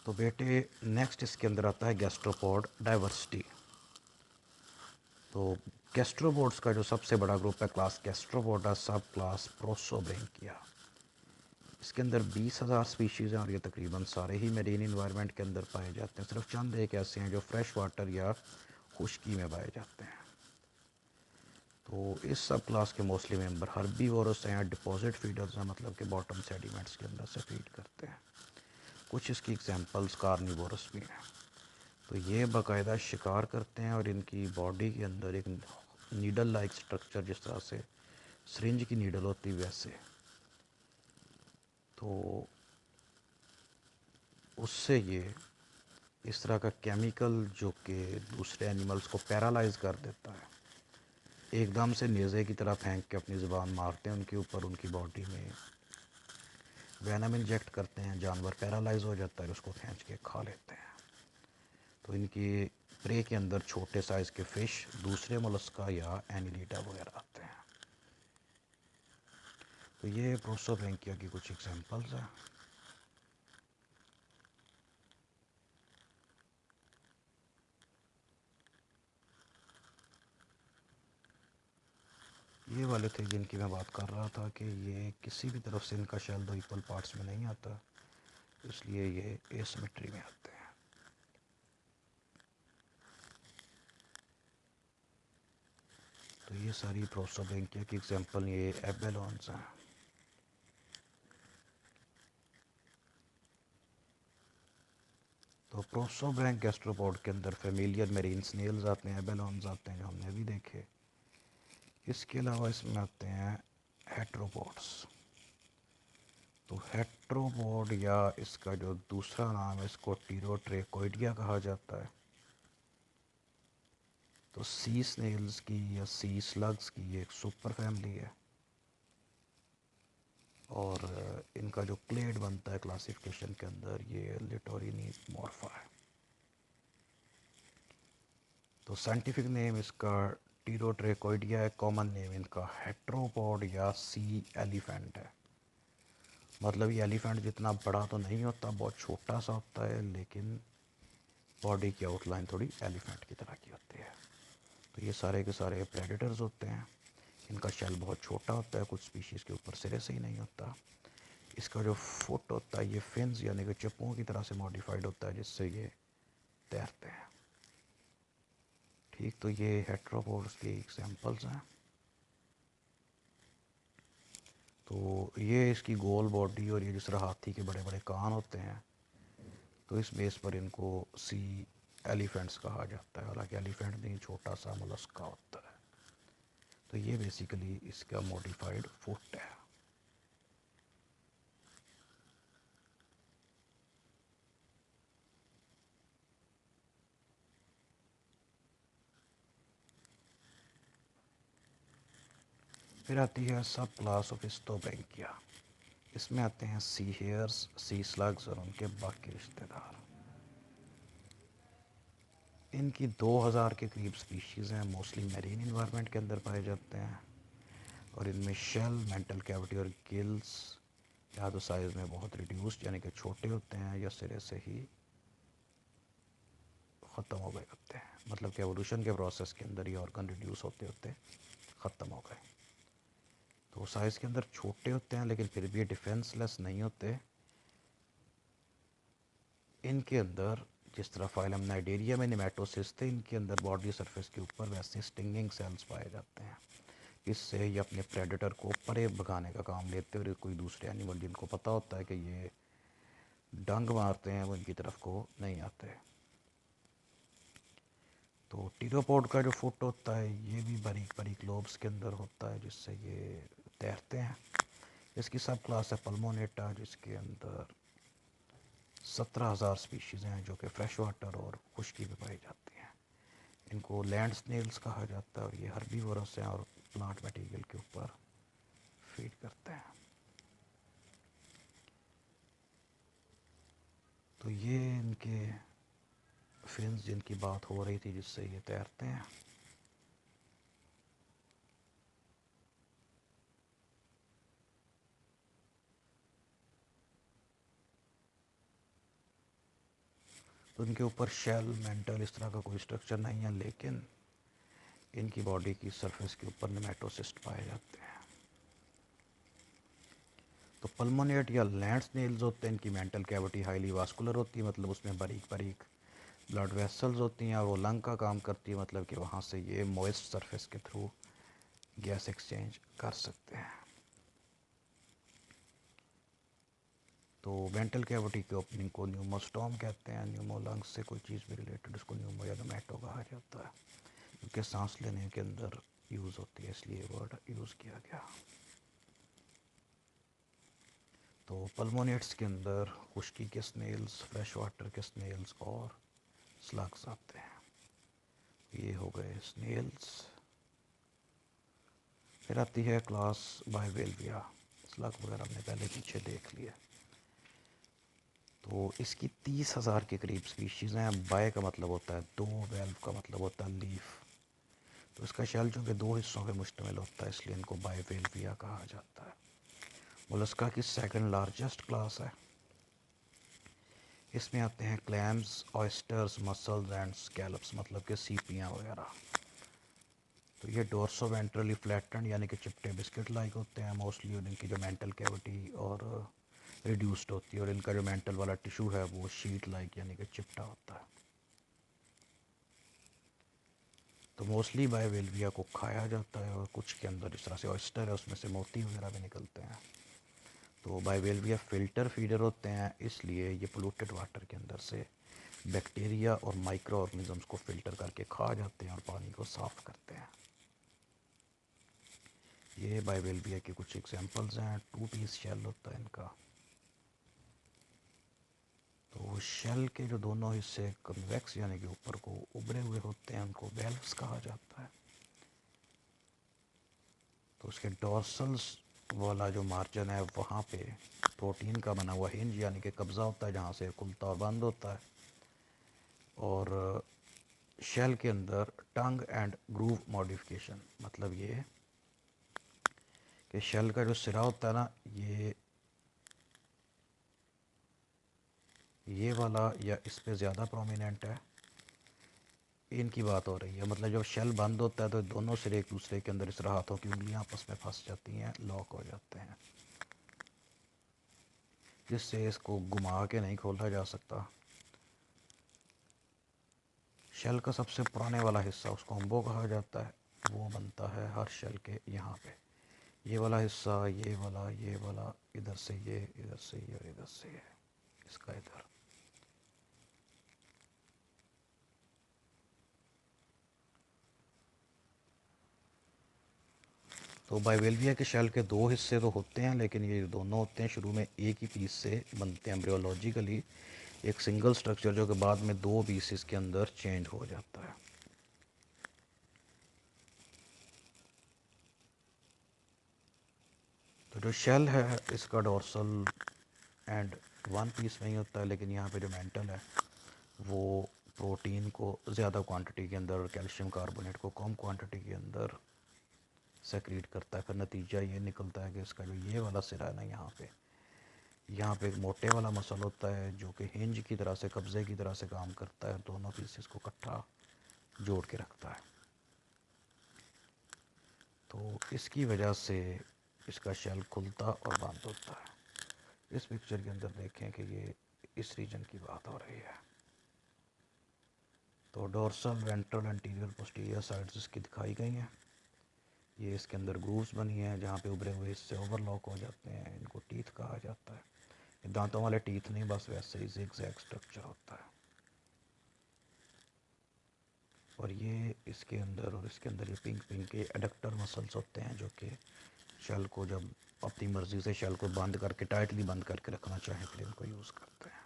तो बेटे नेक्स्ट इसके अंदर आता है गैस्ट्रोपोड डाइवर्सिटी। तो गैस्ट्रोपोड्स का जो सबसे बड़ा ग्रुप है क्लास गैस्ट्रोपोडा, सब क्लास प्रोसोब्रैंकिया। इसके अंदर 20,000 स्पीशीज़ हैं और ये तकरीबन सारे ही मेरीन इन्वायरमेंट के अंदर पाए जाते हैं। सिर्फ चंद एक ऐसे हैं जो फ्रेश वाटर या खुश्की में पाए जाते हैं। तो इस सब क्लास के मोस्टली मेंबर हर्बीवोरस हैं, डिपॉजिट फीडर्स हैं, मतलब कि बॉटम सेडिमेंट्स के अंदर से फीड करते हैं। कुछ इसकी एग्जांपल्स कार्निवोरस भी हैं। तो ये बाकायदा शिकार करते हैं और इनकी बॉडी के अंदर एक नीडल लाइक स्ट्रक्चर, जिस तरह से सिरिंज की नीडल होती वैसे, तो उससे ये इस तरह का केमिकल जो कि दूसरे एनिमल्स को पैरालाइज कर देता है, एकदम से नेज़े की तरह फेंक के अपनी ज़ुबान मारते हैं उनके ऊपर, उनकी बॉडी में वैनम इंजेक्ट करते हैं, जानवर पैरालाइज हो जाता है, उसको खींच के खा लेते हैं। तो इनकी प्रे के अंदर छोटे साइज़ के फ़िश, दूसरे मोलस्का या एनिलीडा वगैरह आते हैं। तो ये प्रोसोब्रैंकिया की कुछ एग्जांपल्स हैं। ये वाले थे जिनकी मैं बात कर रहा था कि ये किसी भी तरफ से इनका शेल दो इक्वल पार्ट्स में नहीं आता, इसलिए ये एसिमेट्री में आते हैं। तो ये सारी प्रोसोब्रैंकिया की एग्जांपल ये एबेलॉन्स हैं। तो प्रोसोब्रैंक गैस्ट्रोपोड के अंदर फेमिलियर मेरीन स्नेल्स आते हैं, एबेलॉन्स आते हैं जो हमने अभी देखे। इसके अलावा इसमें आते हैं हेट्रोपोड्स। तो हेट्रोपोड या इसका जो दूसरा नाम है, इसको टीरोट्रेकोइडिया कहा जाता है। तो सी स्नेल्स की या सी स्लग्स की एक सुपर फैमिली है और इनका जो क्लेड बनता है क्लासिफिकेशन के अंदर, ये लिटोरिनी मॉर्फा है। तो साइंटिफिक नेम इसका टीरोट्रेकोइडिया है, कॉमन नेम इनका हेट्रोपोड या सी एलिफेंट है। मतलब ये एलिफेंट जितना बड़ा तो नहीं होता, बहुत छोटा सा होता है, लेकिन बॉडी की आउटलाइन थोड़ी एलिफेंट की तरह की होती है। तो ये सारे के सारे प्रेडेटर्स होते हैं। इनका शेल बहुत छोटा होता है, कुछ स्पीशीज़ के ऊपर सिरे से ही नहीं होता। इसका जो फुट होता है ये फिन्स यानी कि चप्पों की तरह से मॉडिफाइड होता है, जिससे ये तैरते हैं। ठीक, तो ये हेट्रोपोड्स की एग्जांपल्स हैं। तो ये इसकी गोल बॉडी और ये जिस तरह हाथी के बड़े बड़े कान होते हैं, तो इस बेस पर इनको सी एलिफेंट्स कहा जाता है। हालांकि एलिफेंट नहीं, छोटा सा मोलस्का होता है। तो ये बेसिकली इसका मॉडिफाइड फुट है। फिर आती है सब क्लास ऑफ स्टोब्रैंकिया। इसमें आते हैं सी हेयर्स, सी स्लग्स और उनके बाकी रिश्तेदार। इनकी 2000 के करीब स्पीशीज़ हैं, मोस्टली मैरीन इन्वायरमेंट के अंदर पाए जाते हैं। और इनमें शेल, मेंटल कैविटी और गिल्स या तो साइज़ में बहुत रिड्यूस्ड यानी कि छोटे होते हैं, या सिरे से ही ख़त्म हो गए होते हैं। मतलब कि एवोल्यूशन के प्रोसेस के अंदर ये ऑर्गन रिड्यूस होते होते ख़त्म हो गए। तो साइज़ के अंदर छोटे होते हैं, लेकिन फिर भी ये डिफेंसलेस नहीं होते। इनके अंदर जिस तरह फाइलम नाइडेरिया में नेमेटोसिस थे, इनके अंदर बॉडी सरफेस के ऊपर वैसे स्टिंगिंग सेल्स पाए जाते हैं। इससे ये अपने प्रेडेटर को परे भगाने का काम लेते हैं और कोई दूसरे एनिमल जिनको पता होता है कि ये डंग मारते हैं, वो इनकी तरफ को नहीं आते। तो टीरोपोड का जो फुट होता है ये भी बारीक बारीक लोब्स के अंदर होता है, जिससे ये तैरते हैं। इसकी सब क्लास है पल्मोनेटा, जिसके अंदर 17,000 स्पीशीज़ हैं जो कि फ्रेश वाटर और खुश्की में पाई जाती हैं। इनको लैंड स्नेल्स कहा जाता है और ये हर्बीवोरस हैं और प्लांट मटेरियल के ऊपर फीड करते हैं। तो ये इनके फिन्स जिनकी बात हो रही थी, जिससे ये तैरते हैं। तो इनके ऊपर शेल मेंटल इस तरह का कोई स्ट्रक्चर नहीं है, लेकिन इनकी बॉडी की सरफेस के ऊपर नेमेटोसिस्ट पाए जाते हैं। तो पल्मोनेट या लैंड स्नेल्स होते हैं, इनकी मेंटल कैविटी हाईली वास्कुलर होती है, मतलब उसमें बारीक बारीक ब्लड वेसल्स होती हैं, और वो लंग का काम करती है, मतलब कि वहाँ से ये मॉइस्ट सरफेस के थ्रू गैस एक्सचेंज कर सकते हैं। तो मेंटल कैविटी के ओपनिंग को न्यूमोस्टॉम कहते हैं। न्यूमो लंग्स से कोई चीज़ भी रिलेटेड, उसको न्यूमो या नोमैटो कहा जाता है, क्योंकि सांस लेने के अंदर यूज़ होती है, इसलिए वर्ड यूज़ किया गया। तो पल्मोनेट्स के अंदर खुश्की के स्नेल्स, फ्रेश वाटर के स्नेल्स और स्लग्स आते हैं। ये हो गए स्नेल्स। फिर आती है क्लास बाइवेल्विया। स्लग वगैरह हमने पहले पीछे देख लिया। तो इसकी 30,000 के करीब स्पीशीज़ हैं। बाय का मतलब होता है दो, वेल्व का मतलब होता है लीफ। तो इसका शेल जो कि दो हिस्सों पे मुश्तमिल होता है, इसलिए इनको बाइवेल्विया कहा जाता है। मोलस्का की सेकंड लार्जेस्ट क्लास है। इसमें आते हैं clams, oysters, muscles and scallops, मतलब कि सीपियाँ वगैरह। तो ये डोर्सो वेंट्रली फ्लैटेंड यानी कि चिपटे बिस्किट लाइक होते हैं मोस्टली, और इनकी जो मेंटल कैविटी और रिड्यूस्ड होती है, और इनका जो मेंटल वाला टिश्यू है वो शीट लाइक यानी कि चिपटा होता है। तो मोस्टली बाइवेल्विया को खाया जाता है, और कुछ के अंदर इस तरह से ऑयस्टर है, उसमें से मोती वगैरह भी निकलते हैं। तो बाइवेल्विया फिल्टर फीडर होते हैं, इसलिए ये पोल्यूटेड वाटर के अंदर से बैक्टीरिया और माइक्रो ऑर्गेनिजम्स को फिल्टर करके खा जाते हैं और पानी को साफ़ करते हैं। ये बाइवेल्विया के कुछ एग्जांपल्स हैं। टू पीस शेल होता है इनका। तो शेल के जो दोनों हिस्से कन्वेक्स यानी कि ऊपर को उभरे हुए होते हैं, उनको वेल्व्स कहा जाता है। तो उसके डॉर्सल्स वाला जो मार्जिन है वहाँ पे प्रोटीन का बना हुआ हिंज यानी कि कब्ज़ा होता है, जहाँ से खुलता और बंद होता है। और शेल के अंदर टंग एंड ग्रूव मॉडिफिकेशन, मतलब ये कि शेल का जो सिरा होता है ना, ये वाला या इस पे ज़्यादा प्रोमिनेंट है, इनकी बात हो रही है। मतलब जब शेल बंद होता है तो दोनों सिरे एक दूसरे के अंदर इस तरह हाथों की उंगलियां आपस में फंस जाती हैं, लॉक हो जाते हैं, जिससे इसको घुमा के नहीं खोला जा सकता। शेल का सबसे पुराने वाला हिस्सा, उसको अम्बो कहा जाता है, वो बनता है हर शेल के यहाँ पे। ये वाला हिस्सा, ये वाला, इधर से ये, इधर से ये और इधर से ये, इसका इधर। तो बाइवेल्विया के शेल के दो हिस्से तो होते हैं, लेकिन ये दोनों होते हैं शुरू में एक ही पीस से बनते हैं एम्ब्रियोलॉजिकली, एक सिंगल स्ट्रक्चर, जो कि बाद में दो पीसेस के अंदर चेंज हो जाता है। तो जो शेल है इसका डोर्सल एंड वन पीस में ही होता है, लेकिन यहाँ पे जो मेंटल है वो प्रोटीन को ज़्यादा क्वांटिटी के अंदर और कैल्शियम कार्बोनेट को कम क्वांटिटी के अंदर सेक्रीट करता है। फिर नतीजा ये निकलता है कि इसका जो ये वाला सिरा है ना, यहाँ पे एक मोटे वाला मसल होता है जो कि हिंज की तरह से, कब्जे की तरह से काम करता है, दोनों पीसेस को इकट्ठा जोड़ के रखता है। तो इसकी वजह से इसका शेल खुलता और बंद होता है। इस पिक्चर के अंदर देखें कि ये इस रीजन की बात हो रही है। तो dorsal, ventral, anterior, posterior sides इसकी दिखाई गई हैं। ये इसके अंदर ग्रूव्स बनी हैं जहाँ पे उभरे हुए हिस्से ओवरलॉक हो जाते हैं, इनको टीथ कहा जाता है। ये दांतों वाले टीथ नहीं, बस वैसे ही जिगजैग स्ट्रक्चर होता है। और ये इसके अंदर और इसके अंदर ये पिंक पिंक के एडक्टर मसल्स होते हैं, जो कि शेल को जब अपनी मर्ज़ी से शेल को बंद करके, टाइटली बंद करके रखना चाहें तो इनको यूज़ करते हैं।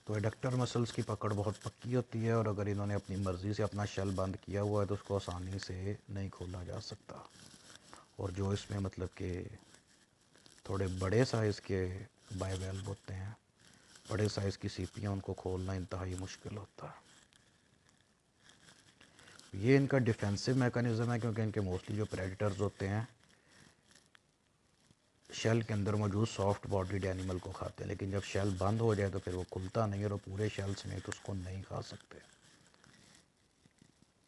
तो एडक्टर मसल्स की पकड़ बहुत पक्की होती है, और अगर इन्होंने अपनी मर्ज़ी से अपना शेल बंद किया हुआ है तो उसको आसानी से नहीं खोला जा सकता। और जो इसमें मतलब कि थोड़े बड़े साइज़ के बाइवेल्व होते हैं, बड़े साइज़ की सीपियाँ, उनको खोलना इंतहाई मुश्किल होता है। ये इनका डिफेंसिव मैकेनिज़्म है, क्योंकि इनके मोस्टली जो प्रेडेटर्स होते हैं शेल के अंदर मौजूद सॉफ्ट बॉडीड एनिमल को खाते हैं, लेकिन जब शेल बंद हो जाए तो फिर वो खुलता नहीं है और पूरे शेल समेत उसको नहीं खा सकते।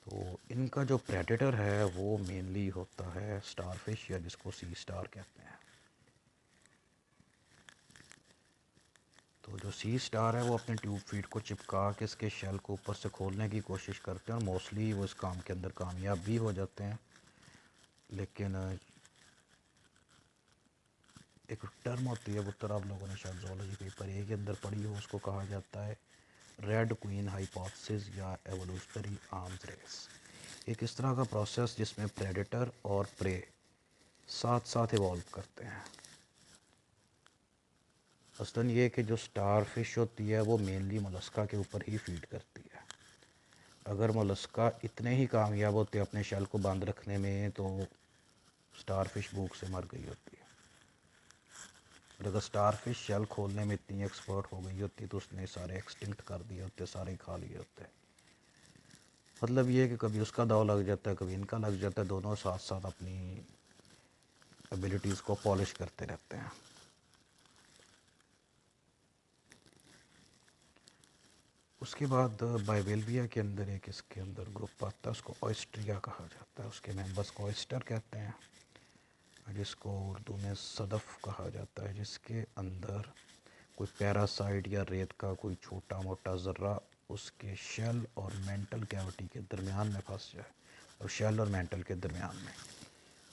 तो इनका जो प्रेडेटर है वो मेनली होता है स्टारफिश, या जिसको सी स्टार कहते हैं। तो जो सी स्टार है वो अपने ट्यूब फीड को चिपका के इसके शेल को ऊपर से खोलने की कोशिश करते हैं, और मोस्टली वो इस काम के अंदर कामयाब भी हो जाते हैं। लेकिन एक टर्म होती है, वो तरह आप लोगों ने शायद ज़ूलॉजी पेपर ए के अंदर पढ़ी हो, उसको कहा जाता है रेड क्वीन हाइपोथेसिस या एवोल्यूशनरी आर्म्स रेस। एक इस तरह का प्रोसेस जिसमें प्रेडेटर और प्रे साथ साथ इवॉल्व करते हैं। असल ये कि जो स्टार फिश होती है वो मेनली मोलस्का के ऊपर ही फीड करती है। अगर मोलस्का इतने ही कामयाब होते अपने शेल को बंद रखने में तो स्टार फिश भूख से मर गई होती है। और अगर स्टार फिश शेल खोलने में इतनी एक्सपर्ट हो गई होती तो उसने सारे एक्सटिंक्ट कर दिए होते, सारे खा लिए होते। मतलब ये है कि कभी उसका दाव लग जाता है, कभी इनका लग जाता है, दोनों साथ साथ अपनी एबिलिटीज़ को पॉलिश करते रहते हैं। उसके बाद बाइवेल्विया के अंदर एक इसके अंदर ग्रुप आता है, उसको ऑयस्ट्रिया कहा जाता है। उसके मेंबर्स को ऑयस्टर कहते हैं, जिसको उर्दू में सदफ़ कहा जाता है, जिसके अंदर कोई पैरासाइट या रेत का कोई छोटा मोटा ज़र्रा उसके शेल और मेंटल कैविटी के दरमियान में फंस जाए, और शेल और मेंटल के दरमियान में।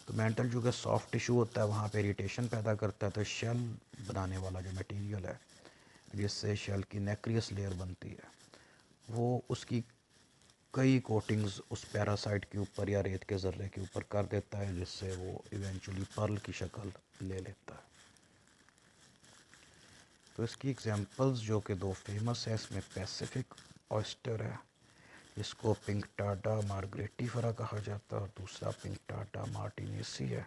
तो मेंटल जो कि सॉफ्ट टिश्यू होता है वहाँ पे इरिटेशन पैदा करता है, तो शेल बनाने वाला जो मटेरियल है जिससे शेल की नेक्रियस लेयर बनती है वो उसकी कई कोटिंग्स उस पैरासाइट के ऊपर या रेत के ज़र्रे के ऊपर कर देता है, जिससे वो इवेंचुअली पर्ल की शक्ल ले लेता है। तो इसकी एग्जांपल्स जो कि दो फेमस है, इसमें पैसिफिक ऑयस्टर है जिसको पिंकटाडा मार्गरेटिफरा कहा जाता है, और दूसरा पिंकटाडा मार्टिनेसी है।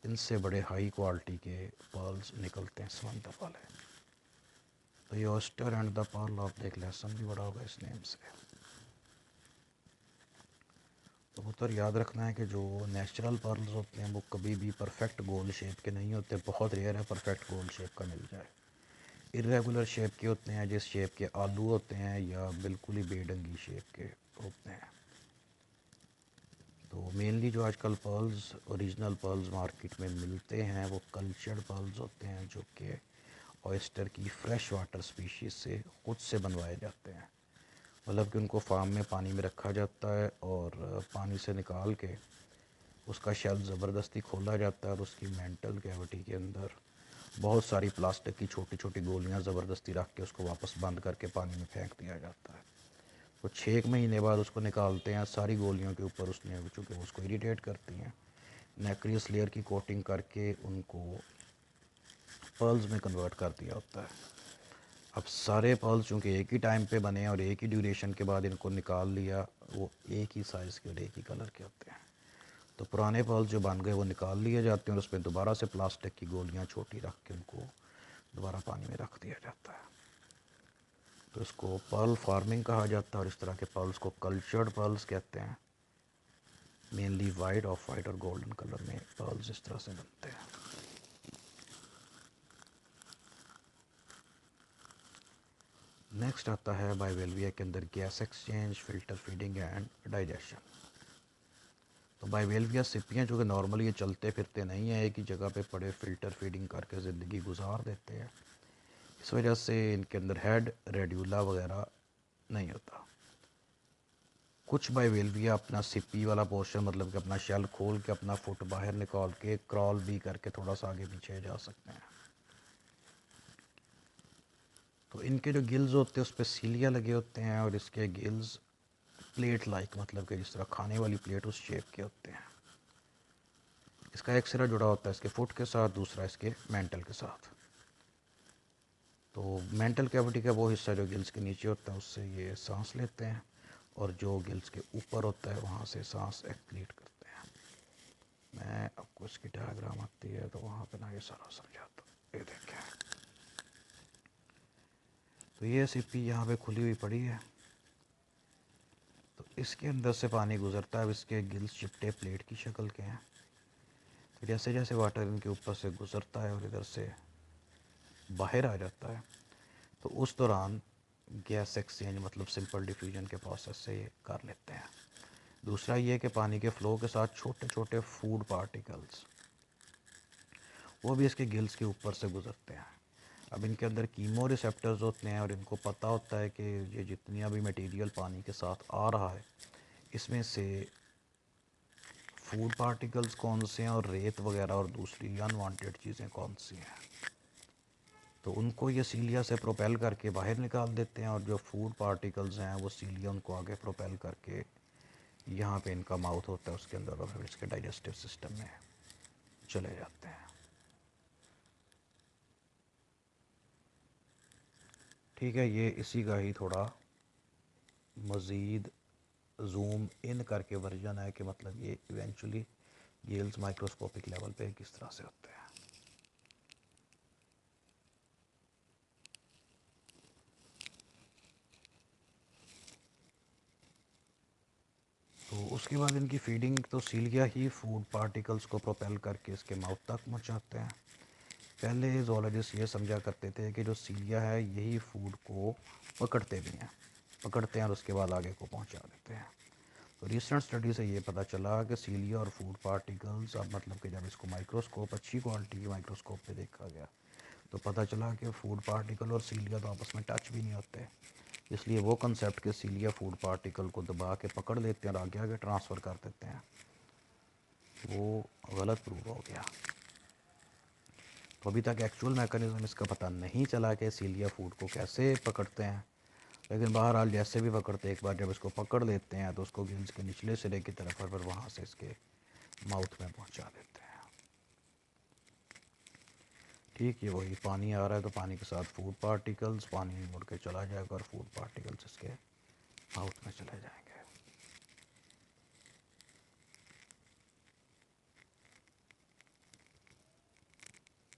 इनसे बड़े हाई क्वालिटी के पर्ल्स निकलते हैं समंदर वाले। तो ये ऑयस्टर एंड द पर्ल, आप देख लेसन भी बड़ा होगा इस नेम से। तो पुत्र याद रखना है कि जो नेचुरल पर्ल्स होते हैं वो कभी भी परफेक्ट गोल शेप के नहीं होते, बहुत रेयर है परफेक्ट गोल शेप का मिल जाए। इरेगुलर शेप के होते हैं, जिस शेप के आलू होते हैं, या बिल्कुल ही बेढंगी शेप के होते हैं। तो मेनली जो आजकल पर्ल्स, ओरिजिनल पर्ल्स मार्केट में मिलते हैं वो कल्चर्ड पर्ल्स होते हैं, जो कि ऑयस्टर की फ्रेश वाटर स्पीशीज़ से खुद से बनवाए जाते हैं। मतलब कि उनको फार्म में पानी में रखा जाता है और पानी से निकाल के उसका शेल ज़बरदस्ती खोला जाता है, और उसकी मेंटल कैविटी के अंदर बहुत सारी प्लास्टिक की छोटी छोटी गोलियां ज़बरदस्ती रख के उसको वापस बंद करके पानी में फेंक दिया जाता है। तो 6 महीने बाद उसको निकालते हैं, सारी गोलियों के ऊपर उसने चूँकि उसको इरिटेट करती हैं, नेक्रियस लेयर की कोटिंग करके उनको पर्ल्स में कन्वर्ट कर दिया होता है। अब सारे पर्ल्स चूँकि एक ही टाइम पे बने हैं और एक ही ड्यूरेशन के बाद इनको निकाल लिया, वो एक ही साइज़ के और एक ही कलर के होते हैं। तो पुराने पर्ल्स जो बन गए वो निकाल लिए जाते हैं, और उसमें दोबारा से प्लास्टिक की गोलियां छोटी रख के उनको दोबारा पानी में रख दिया जाता है। तो इसको पर्ल फार्मिंग कहा जाता है, और इस तरह के पर्ल्स को कल्चर्ड पर्ल्स कहते हैं। मेनली वाइट, ऑफ वाइट और गोल्डन कलर में पर्ल्स इस तरह से बनते हैं। नेक्स्ट आता है बाइवेल्विया के अंदर gas exchange, filter feeding and digestion. तो बाइवेल्विया सिपियाँ जो कि नॉर्मली ये चलते फिरते नहीं हैं, एक ही जगह पे पड़े फिल्टर फीडिंग करके ज़िंदगी गुजार देते हैं। इस वजह से इनके अंदर हेड, रेड्यूला वगैरह नहीं होता। कुछ बाइवेल्विया अपना सिपी वाला पोर्शन, मतलब कि अपना शेल खोल के अपना फुट बाहर निकाल के क्रॉल भी करके थोड़ा सा आगे पीछे जा सकते हैं। तो इनके जो गिल्स होते हैं उस पर सीलिया लगे होते हैं, और इसके गिल्स प्लेट लाइक, मतलब कि जिस तरह खाने वाली प्लेट उस शेप के होते हैं। इसका एक सिरा जुड़ा होता है इसके फुट के साथ, दूसरा इसके मेंटल के साथ। तो मेंटल कैविटी का वो हिस्सा जो गिल्स के नीचे होता है उससे ये सांस लेते हैं, और जो गिल्स के ऊपर होता है वहाँ से सांस एक्सक्रीट करते हैं। मैं आपको इसकी डायग्राम आती है तो वहाँ पे ना ये सारा समझाता हूँ। ये देखें, तो ये सिप्पी यहाँ पे खुली हुई पड़ी है, तो इसके अंदर से पानी गुजरता है। अब इसके गिल्स चिपटे प्लेट की शक्ल के हैं, जैसे जैसे वाटर इनके ऊपर से गुजरता है और इधर से बाहर आ जाता है, तो उस दौरान गैस एक्सचेंज मतलब सिंपल डिफ्यूजन के प्रोसेस से ये कर लेते हैं। दूसरा ये कि पानी के फ़्लो के साथ छोटे छोटे फूड पार्टिकल्स वो भी इसके गिल्स के ऊपर से गुजरते हैं। अब इनके अंदर कीमो रिसेप्टर्स होते हैं और इनको पता होता है कि ये जितनी भी मटेरियल पानी के साथ आ रहा है इसमें से फूड पार्टिकल्स कौन से हैं और रेत वगैरह और दूसरी अनवांटेड चीज़ें कौन सी हैं। तो उनको ये सीलिया से प्रोपेल करके बाहर निकाल देते हैं और जो फूड पार्टिकल्स हैं वो सीलिया उनको आगे प्रोपेल करके यहाँ पे इनका माउथ होता है उसके अंदर और फिर इसके डाइजेस्टिव सिस्टम में चले जाते हैं। ठीक है, ये इसी का ही थोड़ा मज़ीद जूम इन करके वर्जन है कि मतलब ये इवेंचुअली गिल्स माइक्रोस्कोपिक लेवल पे किस तरह से होते हैं। तो उसके बाद इनकी फीडिंग तो सीलिया ही फूड पार्टिकल्स को प्रोपेल करके इसके माउथ तक पहुंचाते हैं। पहले जोलॉजिस्ट ये समझा करते थे कि जो सीलिया है यही फूड को पकड़ते हैं और उसके बाद आगे को पहुंचा देते हैं। तो रिसेंट स्टडी से ये पता चला कि सीलिया और फूड पार्टिकल्स अब मतलब कि जब इसको माइक्रोस्कोप अच्छी क्वालिटी की माइक्रोस्कोप पे देखा गया तो पता चला कि फूड पार्टिकल और सीलिया तो आपस में टच भी नहीं होते। इसलिए वो कंसेप्ट के सीलिया फूड पार्टिकल को दबा के पकड़ लेते हैं और आगे आगे ट्रांसफ़र कर देते हैं, वो गलत प्रूव हो गया। तो अभी तक एक्चुअल मैकेनिज़्म इसका पता नहीं चला कि सीलिया फूड को कैसे पकड़ते हैं, लेकिन बहरहाल जैसे भी पकड़ते हैं एक बार जब इसको पकड़ लेते हैं तो उसको गिल्स के निचले सिरे की तरफ और फिर वहाँ से इसके माउथ में पहुँचा देते हैं। ठीक, ये वही पानी आ रहा है तो पानी के साथ फूड पार्टिकल्स, पानी मुड़ के चला जाएगा और फूड पार्टिकल्स इसके माउथ में चले जाएंगे।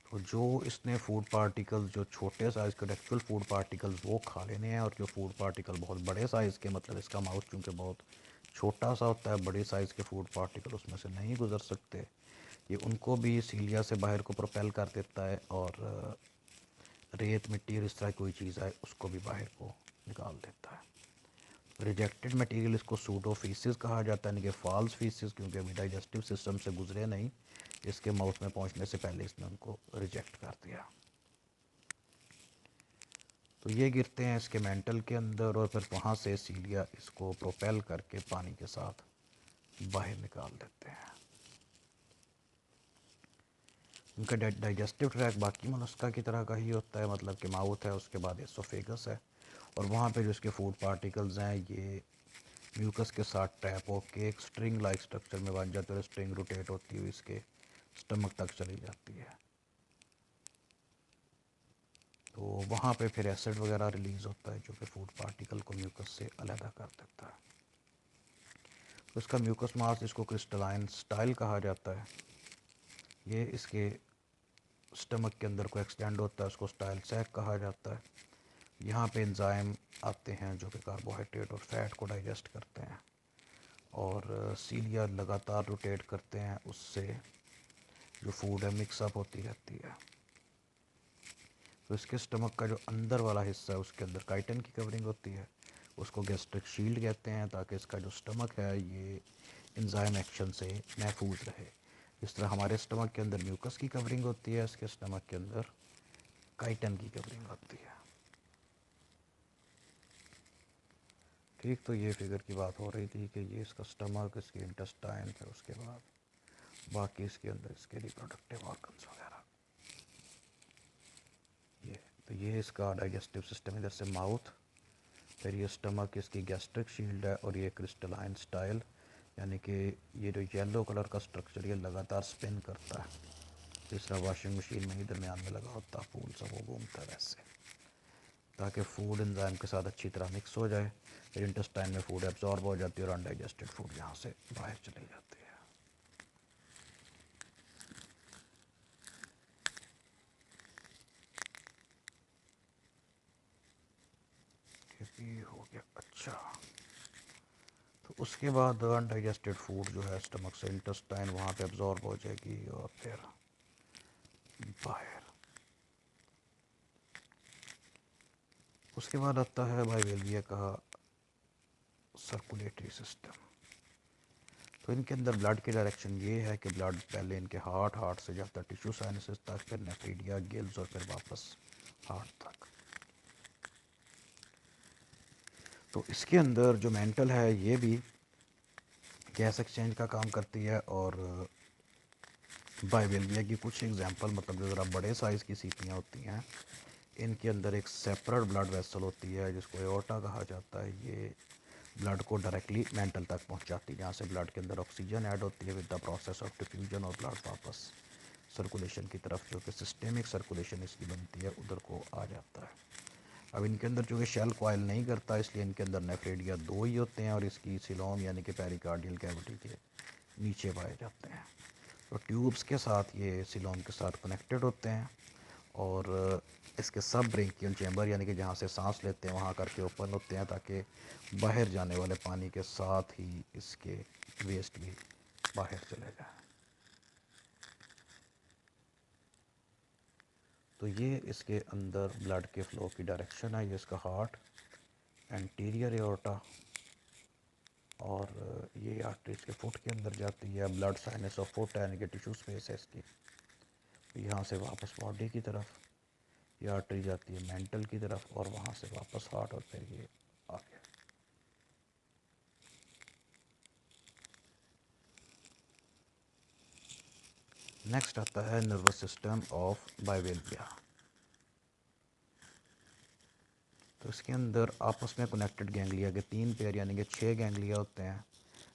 तो जो इसने फूड पार्टिकल्स जो छोटे साइज़ के एक्चुअल फूड पार्टिकल्स वो खा लेने हैं और जो फूड पार्टिकल बहुत बड़े साइज़ के मतलब इसका माउथ चूँकि बहुत छोटा सा होता है, बड़े साइज़ के फूड पार्टिकल उसमें से नहीं गुजर सकते, ये उनको भी सीलिया से बाहर को प्रोपेल कर देता है और रेत मिट्टी और इस तरह कोई चीज़ है उसको भी बाहर को निकाल देता है। रिजेक्टेड मटेरियल इसको सूडो फीसिस कहा जाता है, यानी कि फॉल्स फीसिस, क्योंकि अभी डाइजेस्टिव सिस्टम से गुजरे नहीं, इसके माउथ में पहुंचने से पहले इसने उनको रिजेक्ट कर दिया। तो ये गिरते हैं इसके मेंटल के अंदर और फिर वहाँ से सीलिया इसको प्रोपेल करके पानी के साथ बाहर निकाल देते हैं। उनका डाइजेस्टिव ट्रैक बाकी मोलस्का की तरह का ही होता है, मतलब कि माउथ है, उसके बाद एसोफेगस है और वहाँ पे जो इसके फूड पार्टिकल्स हैं ये म्यूकस के साथ ट्रैप होके एक स्ट्रिंग लाइक स्ट्रक्चर में बन जाते हैं और स्ट्रिंग रोटेट होती हुई इसके स्टमक तक चली जाती है। तो वहाँ पे फिर एसिड वगैरह रिलीज़ होता है जो कि फूड पार्टिकल को म्यूकस से अलग कर देता है। तो इसका म्यूकस मास इसको क्रिस्टलाइन स्टाइल कहा जाता है। ये इसके स्टमक के अंदर को एक्सटेंड होता है, उसको स्टाइल सैक कहा जाता है। यहाँ पे एंजाइम आते हैं जो कि कार्बोहाइड्रेट और फैट को डाइजेस्ट करते हैं और सीलिया लगातार रोटेट करते हैं, उससे जो फूड है मिक्सअप होती रहती है। तो इसके स्टमक का जो अंदर वाला हिस्सा है उसके अंदर काइटिन की कवरिंग होती है, उसको गैस्ट्रिक शील्ड कहते हैं, ताकि इसका जो स्टमक है ये एंजाइम एक्शन से महफूज रहे। इस तरह हमारे स्टमक के अंदर म्यूकस की कवरिंग होती है, इसके स्टमक के अंदर काइटिन की कवरिंग होती है। ठीक, तो ये फिगर की बात हो रही थी कि ये इसका स्टमक, इसकी इंटेस्टाइन, फिर उसके बाद बाकी इसके अंदर इसके रिप्रोडक्टिव ऑर्गन्स वगैरह। ये तो ये इसका डाइजेस्टिव सिस्टम, इधर से माउथ, फिर ये स्टमक, इसकी गैस्ट्रिक शील्ड है और ये क्रिस्टलाइन स्टाइल, यानी कि ये जो येलो कलर का स्ट्रक्चर ये लगातार स्पिन करता है, जिस तरह वॉशिंग मशीन में ही दरमियान में लगा होता फूल सब वो घूमता है वैसे, ताकि फूड एंजाइम के साथ अच्छी तरह मिक्स हो जाए, फिर इंटेस्टाइन में फूड एब्जॉर्ब हो जाती है और अनडाइजेस्टेड फूड यहाँ से बाहर चली जाती है। ये हो गया। अच्छा, उसके बाद अनडाइजेस्टेड फूड जो है स्टमक से इंटेस्टाइन वहाँ पे एब्जॉर्ब हो जाएगी और फिर बाहर। उसके बाद आता है बाइवेलिया का सर्कुलेटरी सिस्टम। तो इनके अंदर ब्लड की डायरेक्शन ये है कि ब्लड पहले इनके हार्ट से जाता है टिश्यू साइनसेस तक, फिर नेफ्रीडिया, गिल्स और फिर वापस हार्ट तक। तो इसके अंदर जो मेंटल है ये भी गैस एक्सचेंज का काम करती है। और बाइवेलिया की कुछ एग्जांपल मतलब जो ज़रा बड़े साइज़ की सीपियाँ होती हैं, इनके अंदर एक सेपरेट ब्लड वेसल होती है जिसको एओर्टा कहा जाता है। ये ब्लड को डायरेक्टली मेंटल तक पहुंचाती है, जहाँ से ब्लड के अंदर ऑक्सीजन ऐड होती है with the process of diffusion और ब्लड वापस सर्कुलेशन की तरफ, जो कि सिस्टेमिक सर्कुलेशन इसकी बनती है, उधर को आ जाता है। अब इनके अंदर चूँकि शेल कॉइल नहीं करता, इसलिए इनके अंदर नेफ्रेडिया दो ही होते हैं और इसकी सिलोम यानी कि पेरिकार्डियल कैविटी के नीचे पाए जाते हैं। तो ट्यूब्स के साथ ये सिलोम के साथ कनेक्टेड होते हैं और इसके सब ब्रेंकियल चैम्बर यानी कि जहाँ से सांस लेते हैं वहाँ करके ओपन होते हैं ताकि बाहर जाने वाले पानी के साथ ही इसके वेस्ट भी बाहर चले जाए। तो ये इसके अंदर ब्लड के फ्लो की डायरेक्शन है। ये इसका हार्ट, एंटीरियर एओर्टा और ये आर्टरी इसके फुट के अंदर जाती है। ब्लड साइनस ऑफ फुट यानी कि टिश्यू स्पेस है इसकी। यहाँ से वापस बॉडी की तरफ ये आर्टरी जाती है मेंटल की तरफ और वहाँ से वापस हार्ट और फिर ये आगे। नेक्स्ट आता है नर्वस सिस्टम ऑफ बाइवेलिया। तो इसके अंदर आपस में कनेक्टेड गैंग्लिया के तीन पेयर यानी कि 6 गैंग्लिया होते हैं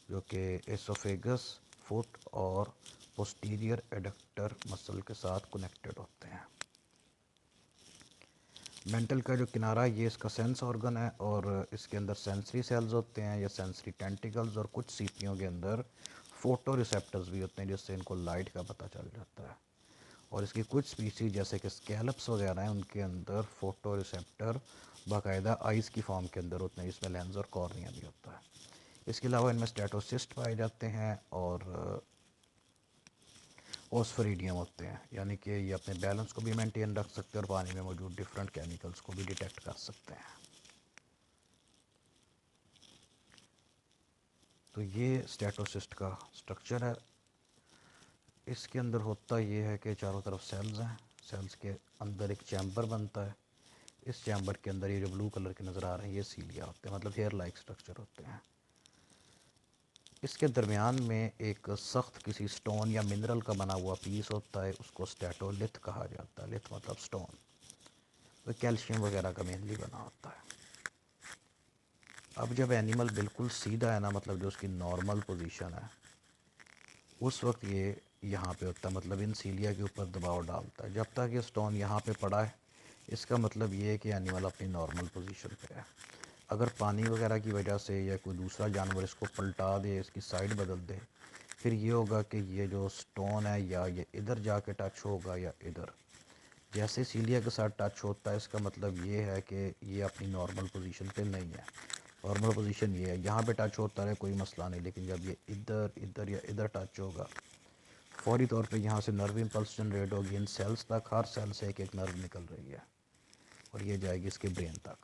जो कि एसोफेगस, फुट और पोस्टीरियर एडक्टर मसल के साथ कनेक्टेड होते हैं। मेंटल का जो किनारा है ये इसका सेंस ऑर्गन है और इसके अंदर सेंसरी सेल्स होते हैं या सेंसरी टेंटिकल्स, और कुछ सीपियों के अंदर फोटो रिसेप्टर्स भी होते हैं जिससे इनको लाइट का पता चल जाता है। और इसकी कुछ स्पीसीज जैसे कि स्कैलप्स वगैरह हैं उनके अंदर फोटो रिसेप्टर बाकायदा आइस की फॉर्म के अंदर होते हैं जिसमें लेंस और कॉर्निया भी होता है। इसके अलावा इनमें स्टेटोसिस्ट पाए जाते हैं और ओस्फेरिडियम होते हैं, यानी कि ये अपने बैलेंस को भी मेंटेन रख सकते हैं और पानी में मौजूद डिफरेंट केमिकल्स को भी डिटेक्ट कर सकते हैं। तो ये स्टेटोसिस्ट का स्ट्रक्चर है। इसके अंदर होता ये है कि चारों तरफ सेल्स हैं, सेल्स के अंदर एक चैम्बर बनता है। इस चैम्बर के अंदर ये जो ब्लू कलर के नज़र आ रहे हैं ये सीलिया होते हैं, मतलब हेयर लाइक स्ट्रक्चर होते हैं। इसके दरमियान में एक सख्त किसी स्टोन या मिनरल का बना हुआ पीस होता है, उसको स्टेटोलिथ कहा जाता है। लिथ मतलब स्टोन, तो कैल्शियम वगैरह का मेनली बना होता है। अब जब एनिमल बिल्कुल सीधा है ना, मतलब जो उसकी नॉर्मल पोजीशन है, उस वक्त ये यहाँ पे होता है, मतलब इन सीलिया के ऊपर दबाव डालता है। जब तक ये स्टोन यहाँ पे पड़ा है इसका मतलब ये है कि एनिमल अपनी नॉर्मल पोजीशन पे है। अगर पानी वगैरह की वजह से या कोई दूसरा जानवर इसको पलटा दे, इसकी साइड बदल दे, फिर ये होगा कि ये जो स्टोन है या ये इधर जाके टच होगा या इधर। जैसे सीलिया के साथ टच होता है इसका मतलब ये है कि ये अपनी नॉर्मल पोजीशन पे नहीं है। नॉर्मल पोजीशन ये है, यहाँ पे टच होता है कोई मसला नहीं, लेकिन जब ये इधर इधर या इधर टच होगा फौरी तौर पे यहाँ से नर्व इम्पल्स जनरेट होगी इन सेल्स तक। हर सेल से एक एक नर्व निकल रही है और ये जाएगी इसके ब्रेन तक।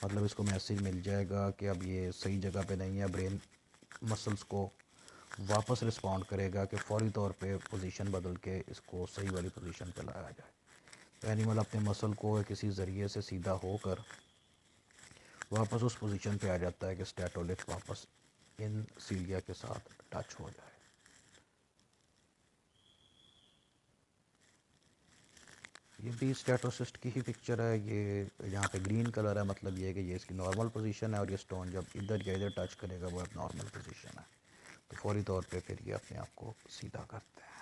मतलब इसको मैसेज मिल जाएगा कि अब ये सही जगह पे नहीं है। ब्रेन मसल्स को वापस रिस्पॉन्ड करेगा कि फौरी तौर पे पोजीशन बदल के इसको सही वाली पोजीशन पे लाया जाए। तो एनिमल अपने मसल को किसी ज़रिए से सीधा होकर वापस उस पोजीशन पे आ जाता है कि स्टेटोलिथ वापस इन सीलिया के साथ टच हो जाए। ये भी स्टेटोसिस्ट की ही पिक्चर है। ये यहाँ पे ग्रीन कलर है, मतलब ये है कि ये इसकी नॉर्मल पोजीशन है और ये स्टोन जब इधर या इधर टच करेगा वो अब नॉर्मल पोजीशन है, तो फौरी तौर पे फिर ये अपने आप को सीधा करते हैं।